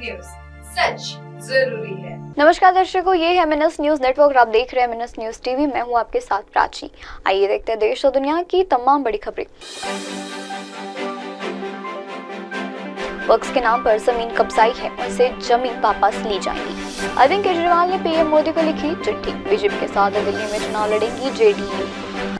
News, सच जरूरी है। नमस्कार दर्शकों, ये है MNS न्यूज नेटवर्क। आप देख रहे हैं MNS न्यूज टीवी। मैं हूं आपके साथ प्राची। आइए देखते हैं देश और दुनिया की तमाम बड़ी खबरें। वक्फ के नाम पर जमीन कब्जाई है, उनसे जमीन वापस ली जाएगी। अरविंद केजरीवाल ने पीएम मोदी को लिखी चिट्ठी। बीजेपी के साथ दिल्ली में चुनाव लड़ेंगी JDU।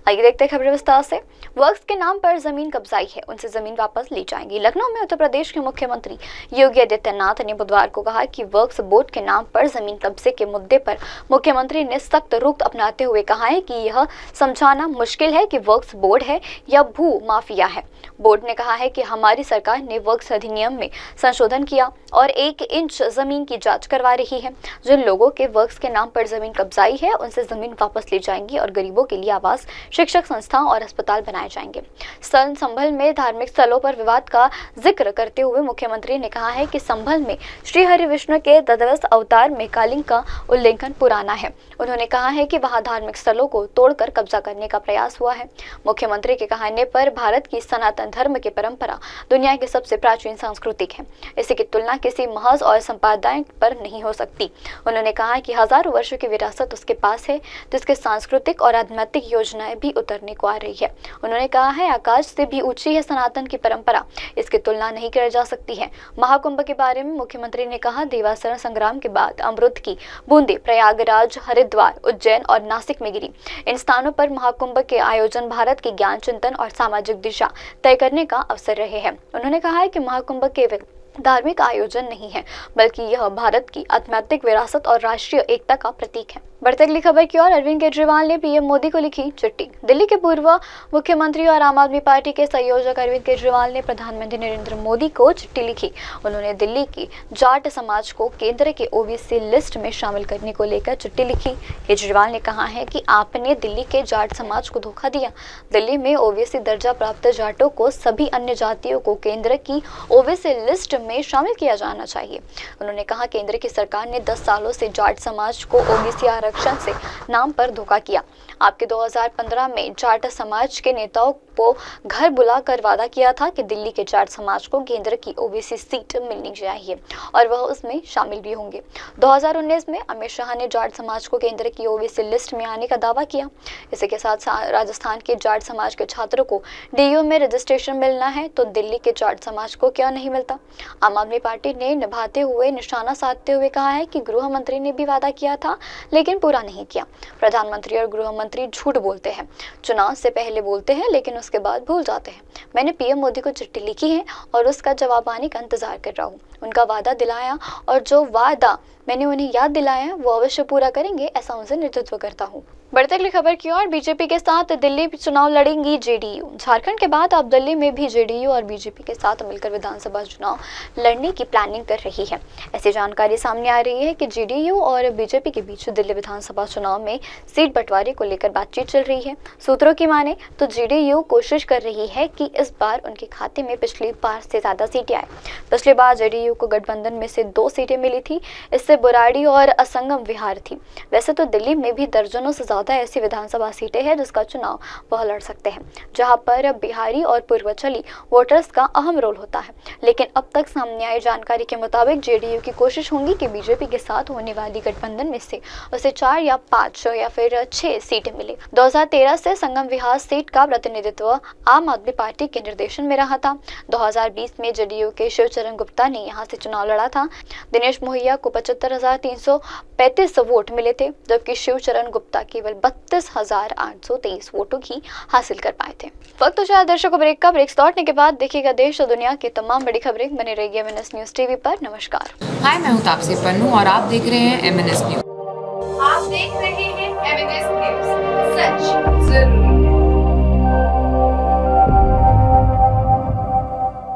आइए देखते हैं खबरें विस्तार से। वक्फ के नाम पर जमीन कब्जाई है, उनसे जमीन वापस ली जाएगी। लखनऊ में उत्तर प्रदेश के मुख्यमंत्री योगी आदित्यनाथ ने बुधवार को कहा कि वक्फ बोर्ड के नाम पर जमीन कब्जे के मुद्दे पर मुख्यमंत्री ने सख्त रुख अपनाते हुए कहा है कि यह समझाना मुश्किल है कि वक्फ बोर्ड है या भू माफिया है। बोर्ड ने कहा है कि हमारी सरकार ने वक्फ अधिनियम में संशोधन किया और 1 इंच जमीन की जांच करवा रही है। जिन लोगों के वक्फ के नाम पर जमीन कब्जाई है, उनसे जमीन वापस ली जाएंगी और गरीबों के लिए आवास, शिक्षक संस्थान और अस्पताल बनाए जाएंगे। संभल में धार्मिक स्थलों पर विवाद का जिक्र करते हुए मुख्यमंत्री ने कहा है कि संभल में श्री हरि विष्णु के द्वादश अवतार में कालिंग का उल्लंघन पुराना है। उन्होंने कहा है कि वहां धार्मिक स्थलों को तोड़कर कब्जा करने का प्रयास हुआ है। मुख्यमंत्री के कहने पर भारत की सनातन धर्म की परंपरा दुनिया की सबसे प्राचीन सांस्कृतिक है। इसी की तुलना किसी महज और संप्रदाय पर नहीं हो सकती। उन्होंने कहा कि हजारों वर्षों की विरासत उसके पास है, जिसके सांस्कृतिक और आध्यात्मिक योजनाएं भी उतरने को आ रही है। उन्होंने कहा है, आकाश से भी ऊंची है सनातन की परंपरा, इसकी तुलना नहीं की जा सकती है। महाकुंभ के बारे में मुख्यमंत्री ने कहा, देवासुर संग्राम के बाद अमृत की बूंदे प्रयागराज, हरिद्वार, उज्जैन और नासिक में गिरी। इन स्थानों पर महाकुंभ के आयोजन भारत की ज्ञान, चिंतन और सामाजिक दिशा तय करने का अवसर रहे हैं। उन्होंने कहा है कि महाकुंभ केवल धार्मिक आयोजन नहीं है, बल्कि यह भारत की आध्यात्मिक विरासत और राष्ट्रीय एकता का प्रतीक है। बढ़ती अगली खबर की ओर। अरविंद केजरीवाल ने पीएम मोदी को लिखी चिट्ठी। दिल्ली के पूर्व मुख्यमंत्री और आम आदमी पार्टी के संयोजक अरविंद केजरीवाल ने प्रधानमंत्री नरेंद्र मोदी को चिट्ठी लिखी। उन्होंने दिल्ली की जाट समाज को केंद्र के OBC लिस्ट में शामिल करने को लेकर चिट्ठी लिखी। केजरीवाल ने कहा है कि आपने दिल्ली के जाट समाज को धोखा दिया। दिल्ली में OBC दर्जा प्राप्त जाटों को सभी अन्य जातियों को केंद्र की OBC लिस्ट में शामिल किया जाना चाहिए। उन्होंने कहा, केंद्र की सरकार ने 10 सालों से जाट समाज को OBC आरक्षण से नाम पर धोखा किया। आपके 2015 में जाट समाज के नेताओं को घर बुलाकर वादा किया था कि दिल्ली के जाट समाज को केंद्र की OBC सीट मिलनी चाहिए और वह उसमें शामिल भी होंगे। 2019 में अमित शाह ने जाट समाज को केंद्र की OBC लिस्ट में आने का दावा किया। इसी के साथ राजस्थान के जाट समाज के छात्रों को DU में रजिस्ट्रेशन मिलना है, तो दिल्ली के जाट समाज को क्यों नहीं मिलता? आम आदमी पार्टी ने निभाते हुए निशाना साधते हुए कहा है कि गृह मंत्री ने भी वादा किया था, लेकिन पूरा नहीं किया। प्रधानमंत्री और गृह मंत्री झूठ बोलते हैं, चुनाव से पहले बोलते हैं लेकिन उसके बाद भूल जाते हैं। मैंने पीएम मोदी को चिट्ठी लिखी है और उसका जवाब आने का इंतजार कर रहा हूँ। उनका वादा दिलाया और जो वादा मैंने उन्हें याद दिलाया वो अवश्य पूरा करेंगे, ऐसा उनसे नेतृत्व करता हूँ। बढ़ती अगली खबर की ओर। बीजेपी के साथ दिल्ली चुनाव लड़ेंगी JDU। झारखंड के बाद अब दिल्ली में भी JDU और बीजेपी के साथ मिलकर विधानसभा चुनाव लड़ने की प्लानिंग कर रही है। ऐसी जानकारी सामने आ रही है कि JDU और बीजेपी के बीच दिल्ली विधानसभा चुनाव में सीट बंटवारे को लेकर बातचीत चल रही है। सूत्रों की माने तो JDU कोशिश कर रही है कि इस बार उनके खाते में पिछली बार से ज्यादा सीटें आए। पिछली बार JDU को गठबंधन में से 2 सीटें मिली थी, इससे बुराड़ी और असंगम विहार थी। वैसे तो दिल्ली में भी दर्जनों से ऐसी विधानसभा सीटें हैं जिसका चुनाव वह लड़ सकते हैं, जहां पर बिहारी और पूर्वांचली वोटर्स का अहम रोल होता है। लेकिन अब तक सामने आई जानकारी के मुताबिक JDU की कोशिश होगी कि बीजेपी के साथ होने वाली गठबंधन में से उसे 4 या 5 या फिर 6 सीटें मिले। 2013 से संगम विहार सीट का प्रतिनिधित्व आम आदमी पार्टी के निर्देशन में रहा था। 2020 में JDU के शिवचरण गुप्ता ने यहां से चुनाव लड़ा था। दिनेश मोहिया को 75,335 वोट मिले थे, जबकि शिवचरण गुप्ता केवल 32,823 वोटों की हासिल कर पाए थे। वक्त तो चाहे दर्शकों ब्रेक का। ब्रेक लौटने के बाद देखिएगा देश और दुनिया की तमाम बड़ी खबरें। बने रहिए MNS न्यूज टीवी पर। नमस्कार। हाय, मैं हूँ तापसी पन्नू और आप देख रहे हैं MNS न्यूज। आप देख रहे हैं MNS न्यूज, सच जरूरी।